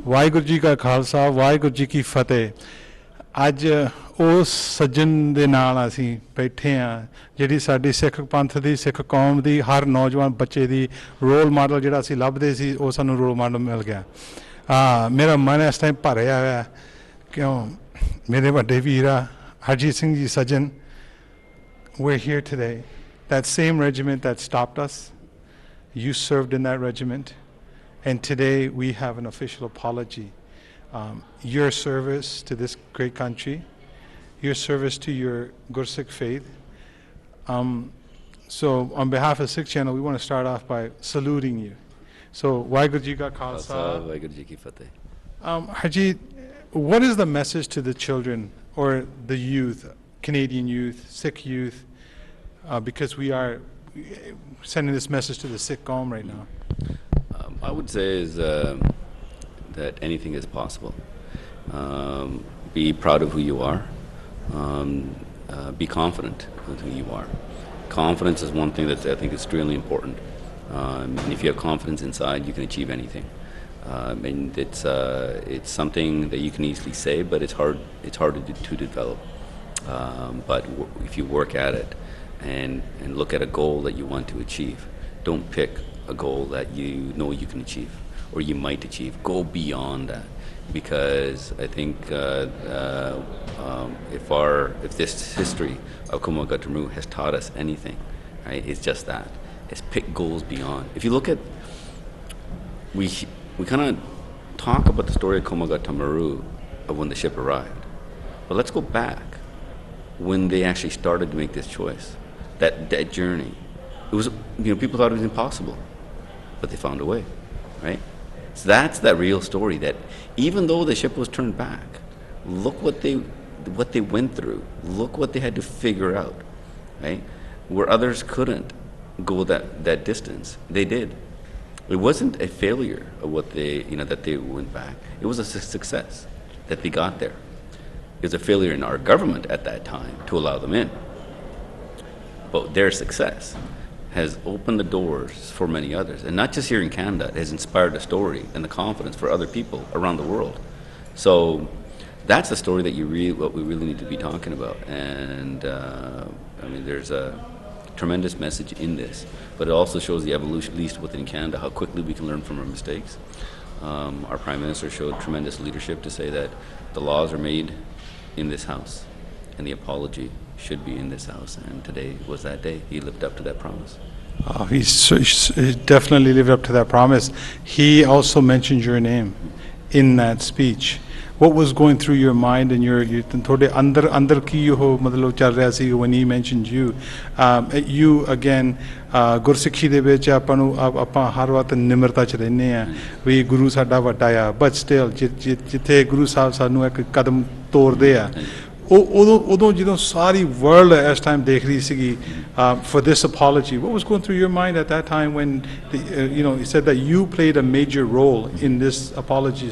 ਵਾਹਿਗੁਰੂ ਜੀ ਕਾ ਖਾਲਸਾ ਵਾਹਿਗੁਰੂ ਜੀ ਕੀ ਫਤਿਹ। ਅੱਜ ਉਸ ਸੱਜਣ ਦੇ ਨਾਲ ਅਸੀਂ ਬੈਠੇ ਹਾਂ ਜਿਹੜੀ ਸਾਡੀ ਸਿੱਖ ਪੰਥ ਦੀ ਸਿੱਖ ਕੌਮ ਦੀ ਹਰ ਨੌਜਵਾਨ ਬੱਚੇ ਦੀ ਰੋਲ ਮਾਡਲ ਜਿਹੜਾ ਅਸੀਂ ਲੱਭਦੇ ਸੀ ਉਹ ਸਾਨੂੰ ਰੋਲ ਮਾਡਲ ਮਿਲ ਗਿਆ। ਮੇਰਾ ਮਨ ਇਸ ਟਾਈਮ ਭਰਿਆ ਹੋਇਆ ਕਿਉਂ ਮੇਰੇ ਵੱਡੇ ਵੀਰ ਆ ਹਰਜੀਤ ਸਿੰਘ ਜੀ ਸੱਜਣ। We're here today. That same regiment that stopped us, you served in that regiment. And today we have an official apology. Your service to this great country, your service to your Gursikh faith. So on behalf of Sikh Channel, we want to start off by saluting you. So, Waheguru Ji Ka Khalsa, Waheguru Ji Ki Fateh. Harjit, what is the message to the children or the youth, Canadian youth, Sikh youth, because we are sending this message to the Sikh Qawm right now? I would say is that anything is possible. Be proud of who you are. Be confident with who you are. Confidence is one thing that I think is extremely important. And if you have confidence inside, you can achieve anything. And it's something that you can easily say, but it's hard to develop. But if you work at it and look at a goal that you want to achieve, don't pick a goal that you know you can achieve or you might achieve. Go beyond that, because I think if this history of Komagata Maru has taught us anything, right, it's just that. It's pick goals beyond. If you look at, we kind of talk about the story of Komagata Maru of when the ship arrived, but let's go back when they actually started to make this choice, that journey. It was, people thought it was impossible, but they found a way, right? So that's that real story, that even though the ship was turned back, look what they went through. Look what they had to figure out, right? Where others couldn't go that distance, they did. It wasn't a failure of what they, that they went back. It was a success that they got there. It was a failure in our government at that time to allow them in. But their success has opened the doors for many others, and not just here in Canada. It has inspired the story and the confidence for other people around the world. So that's the story that what we really need to be talking about. And there's a tremendous message in this, but it also shows the evolution, at least within Canada, how quickly we can learn from our mistakes. Our Prime Minister showed tremendous leadership to say that the laws are made in this House, and the apology should be in this House, and today was that day. He lived up to that promise. He definitely lived up to that promise. He also mentioned your name in that speech. What was going through your mind and your thode andar ki ho matlab chal raha si when he mentioned you? You again Gursikhi de vich ਆਪਾਂ ਹਰ ਵਕਤ ਨਿਮਰਤਾ ਚ ਰਹਿੰਦੇ ਆ ਵੀ ਗੁਰੂ ਸਾਡਾ ਵੱਡਾ ਆ, but still ਜਿੱਥੇ ਗੁਰੂ ਸਾਹਿਬ ਸਾਨੂੰ ਇੱਕ ਕਦਮ ਤੋਰਦੇ ਆ ਉਦੋਂ ਜਦੋਂ ਸਾਰੀ ਵਰਲਡ ਇਸ ਟਾਈਮ ਦੇਖ ਰਹੀ ਸੀਗੀ for this apology, what was going through your mind at that time when he said that you played a major role in this apology?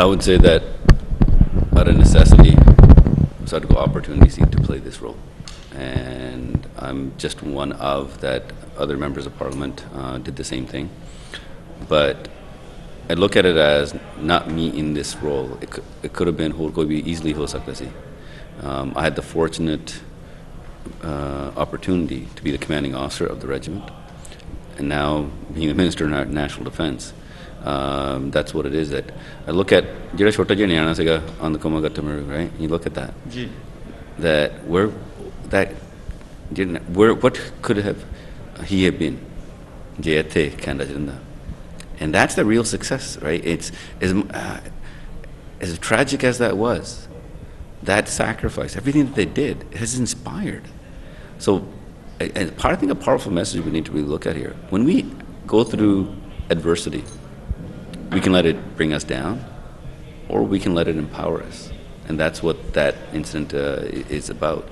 I would say that out of necessity, such opportunities to play this role, and I'm just one of that. Other members of Parliament did the same thing, but I look at it as not me in this role. It could have been easily ho sakta si. I had the fortunate opportunity to be the commanding officer of the regiment, and now being the Minister of National Defence. That's what it is. That I look at jehda chota jiha niyana siga on the Komagata Maru, right? You look at that. Ji. What could have he have been? Je ethe Canada jiranda. And that's the real success, right? It's as tragic as that was, that sacrifice, everything that they did, has inspired. So I think a powerful message we need to really look at here. When we go through adversity, we can let it bring us down, or we can let it empower us. And that's what that incident is about.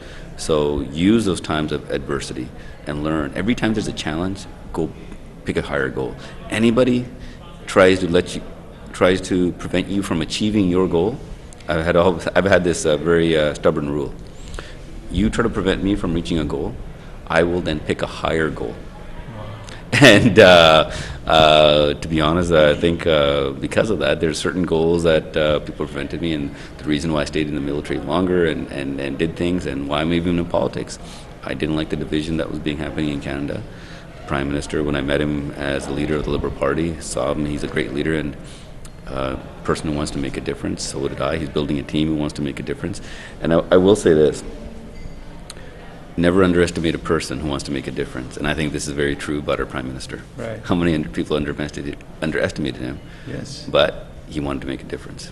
So use those times of adversity and learn. Every time there's a challenge, go pick a higher goal. Anybody tries to prevent you from achieving your goal, I've had this very stubborn rule. You try to prevent me from reaching a goal, I will then pick a higher goal. And to be honest, I think because of that, there's certain goals that people prevented me, and the reason why I stayed in the military longer and did things, and why I'm even in politics. I didn't like the division that was happening in Canada. The Prime Minister, when I met him as the leader of the Liberal Party, saw him, he's a great leader, and person who wants to make a difference. So did I. He's building a team who wants to make a difference. And I will say this. Never underestimate a person who wants to make a difference. And I think this is very true about our Prime Minister. Right. How many people underestimated him? Yes. But he wanted to make a difference.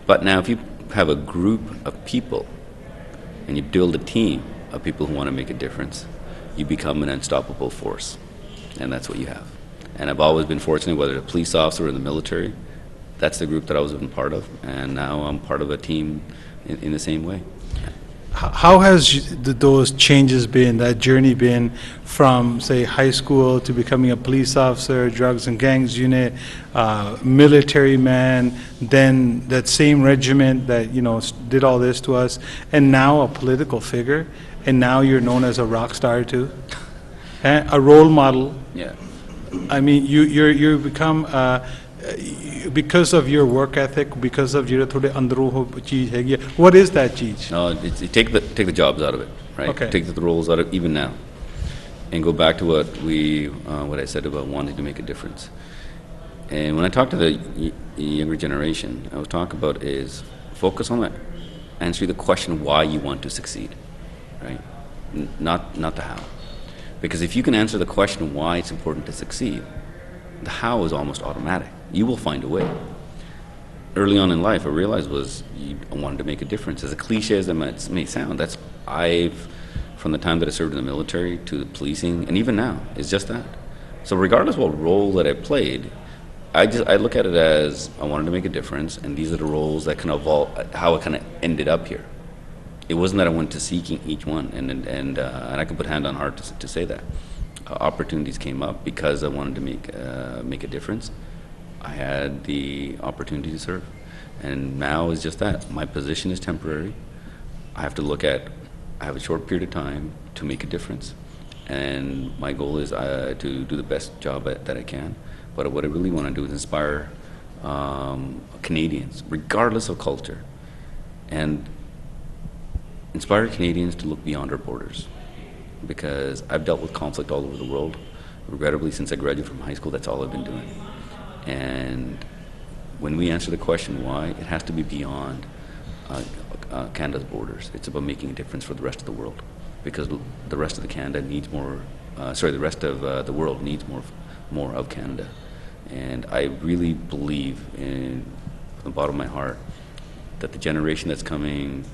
But now if you have a group of people and you build a team of people who want to make a difference, you become an unstoppable force. And that's what you have. And I've always been fortunate, whether a police officer or in the military, that's the group that I was a part of. And now I'm part of a team in the same way. How has those changes been, that journey been from, say, high school to becoming a police officer, drugs and gangs unit, military man, then that same regiment that, did all this to us, and now a political figure, and now you're known as a rock star too, a role model. Yeah. I mean, you become, because of your work ethic, because of your thode andro ho cheez hai, what is that cheez? No, take the jobs out of it, right? Okay. Take the roles out of even now, and go back to what I said about wanting to make a difference. And when I talk to the younger generation, I would talk about is focus on that, answer the question why you want to succeed, right? Not the how, because if you can answer the question why it's important to succeed, the how is almost automatic. You will find a way. Early on in life, I realized was you wanted to make a difference. As cliche as that may sound, from the time that I served in the military to the policing, and even now, it's just that. So regardless of what role that I played, I look at it as I wanted to make a difference, and these are the roles that kind of evolve, how I kind of ended up here. It wasn't that I went to seeking each one, and I can put hand on heart to say that. Opportunities came up because I wanted to make a difference. I had the opportunity to serve, and now it's just that. My position is temporary. I have a short period of time to make a difference, and my goal is to do the best job that I can. But what I really want to do is inspire Canadians, regardless of culture, and inspire Canadians to look beyond our borders. Because I've dealt with conflict all over the world. Regrettably, since I graduated from high school, that's all I've been doing. And when we answer the question why, it has to be beyond Canada's borders. It's about making a difference for the rest of the world, because the rest of Canada needs more. The rest of the world needs more of Canada. And I really believe, from the bottom of my heart, that the generation that's coming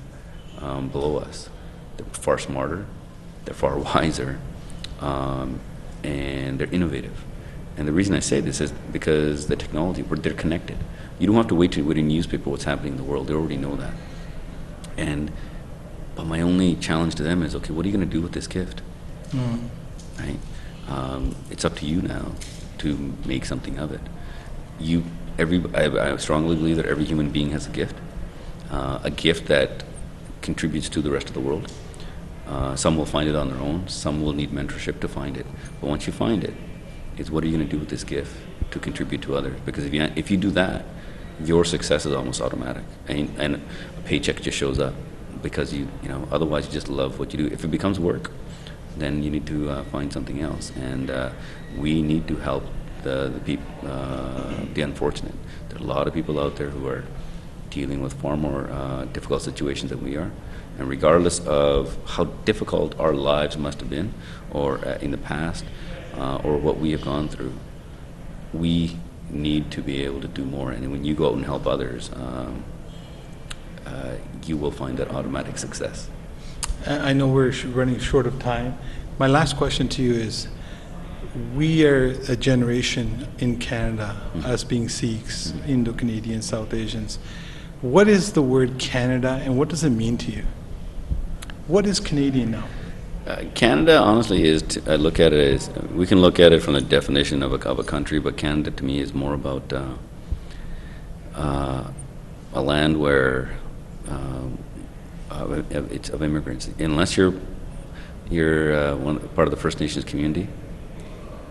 below us, they're far smarter, they're far wiser, and they're innovative. And the reason I say this is because the technology, they're connected. You don't have to wait to read a newspaper what's happening in the world. They already know that. But my only challenge to them is, okay, what are you going to do with this gift? Right? It's up to you now to make something of it. I strongly believe that every human being has a gift that contributes to the rest of the world. Some will find it on their own. Some will need mentorship to find it. But once you find it, it's what are you going to do with this gift to contribute to others? Because if you do that, your success is almost automatic, and a paycheck just shows up. Because otherwise you just love what you do. If it becomes work, then you need to find something else. And we need to help the people, the unfortunate. There are a lot of people out there who are dealing with far more difficult situations than we are. And regardless of how difficult our lives must have been, or in the past, or what we have gone through, we need to be able to do more. And when you go out and help others, you will find that automatic success. I know we're running short of time. My last question to you is, we are a generation in Canada, as being Sikhs, Indo-Canadians, South Asians. What is the word Canada, and what does it mean to you? What is Canadian now? Canada, honestly, I look at it as, we can look at it from the definition of a country, but Canada to me is more about a land where it's of immigrants. Unless you're part of the First Nations community,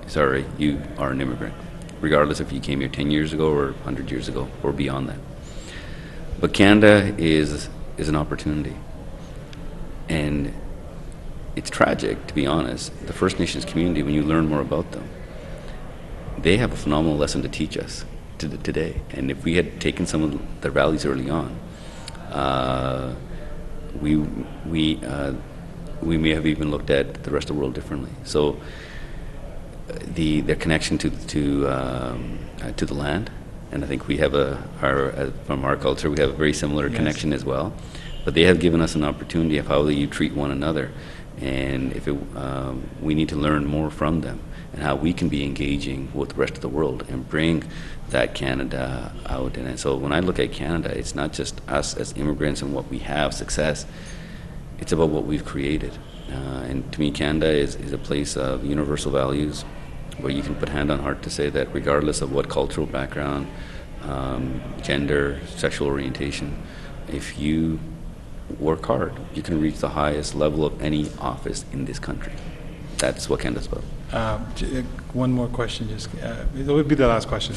sorry, you are an immigrant, regardless if you came here 10 years ago or 100 years ago or beyond that. But Canada is an opportunity. And it's tragic, to be honest. The First Nations community, when you learn more about them, they have a phenomenal lesson to teach us today. And if we had taken some of their values early on, we may have even looked at the rest of the world differently. So their connection to the land, and I think we have from our culture, we have a very similar connection as well. But they have given us an opportunity of how you treat one another, and we need to learn more from them and how we can be engaging with the rest of the world and bring that Canada out. And so when I look at Canada, it's not just us as immigrants and what we have, success. It's about what we've created. And to me, Canada is a place of universal values where you can put hand on heart to say that regardless of what cultural background, gender, sexual orientation, if you work hard, you can reach the highest level of any office in this country. That's what Canada's about. One more question, it will be the last question.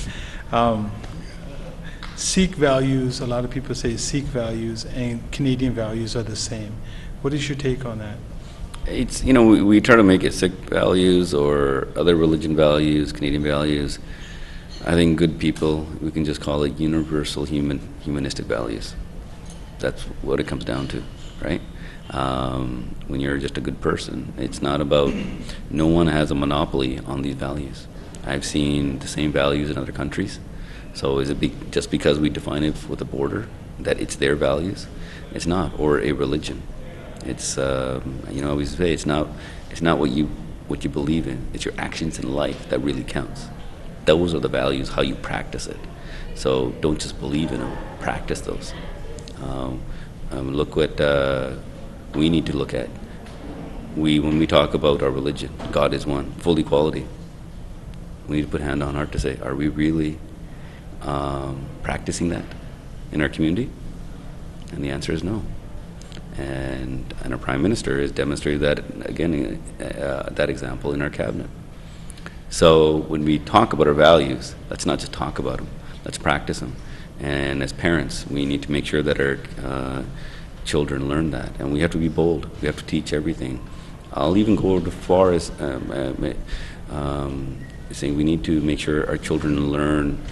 Sikh values, a lot of people say Sikh values and Canadian values are the same. What is your take on that? It's, we try to make it Sikh values or other religion values, Canadian values. I think good people, we can just call it universal humanistic values. That's what it comes down to, right? When you're just a good person, it's not about, no one has a monopoly on these values. I've seen the same values in other countries. So is it just because we define it with a border that it's their values? It's not, or a religion. It's, I always say, it's not what you believe in. It's your actions in life that really counts. Those are the values, how you practice it. So don't just believe in them, practice those. Look what we need to look at. When we talk about our religion, God is one, full equality. We need to put hand on heart to say, are we really practicing that in our community? And the answer is no. And our Prime Minister has demonstrated that, again, that example in our cabinet. So when we talk about our values, let's not just talk about them, let's practice them. And as parents, we need to make sure that our children learn that. And we have to be bold. We have to teach everything. I'll even go as far as saying we need to make sure our children learn.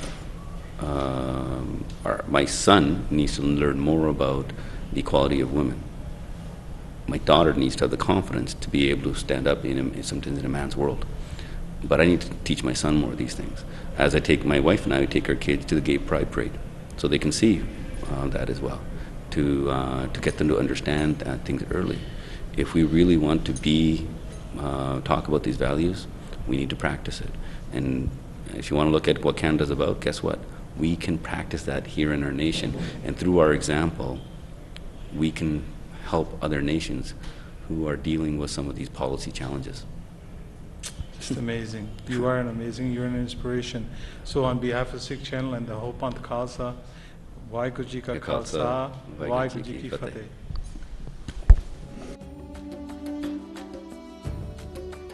My son needs to learn more about the equality of women. My daughter needs to have the confidence to be able to stand up sometimes in a man's world. But I need to teach my son more of these things. As I take my wife and I take our kids to the Gay Pride Parade, so they can see that as well, to get them to understand things early. If we really want to talk about these values, we need to practice it. And if you want to look at what Canada's about, guess what? We can practice that here in our nation, and through our example, we can help other nations who are dealing with some of these policy challenges. Just amazing. You're an inspiration. So on behalf of Sikh Channel and the whole Panth Khalsa, Waheguru Ji Ka Khalsa, Waheguru Ji Ki Fateh.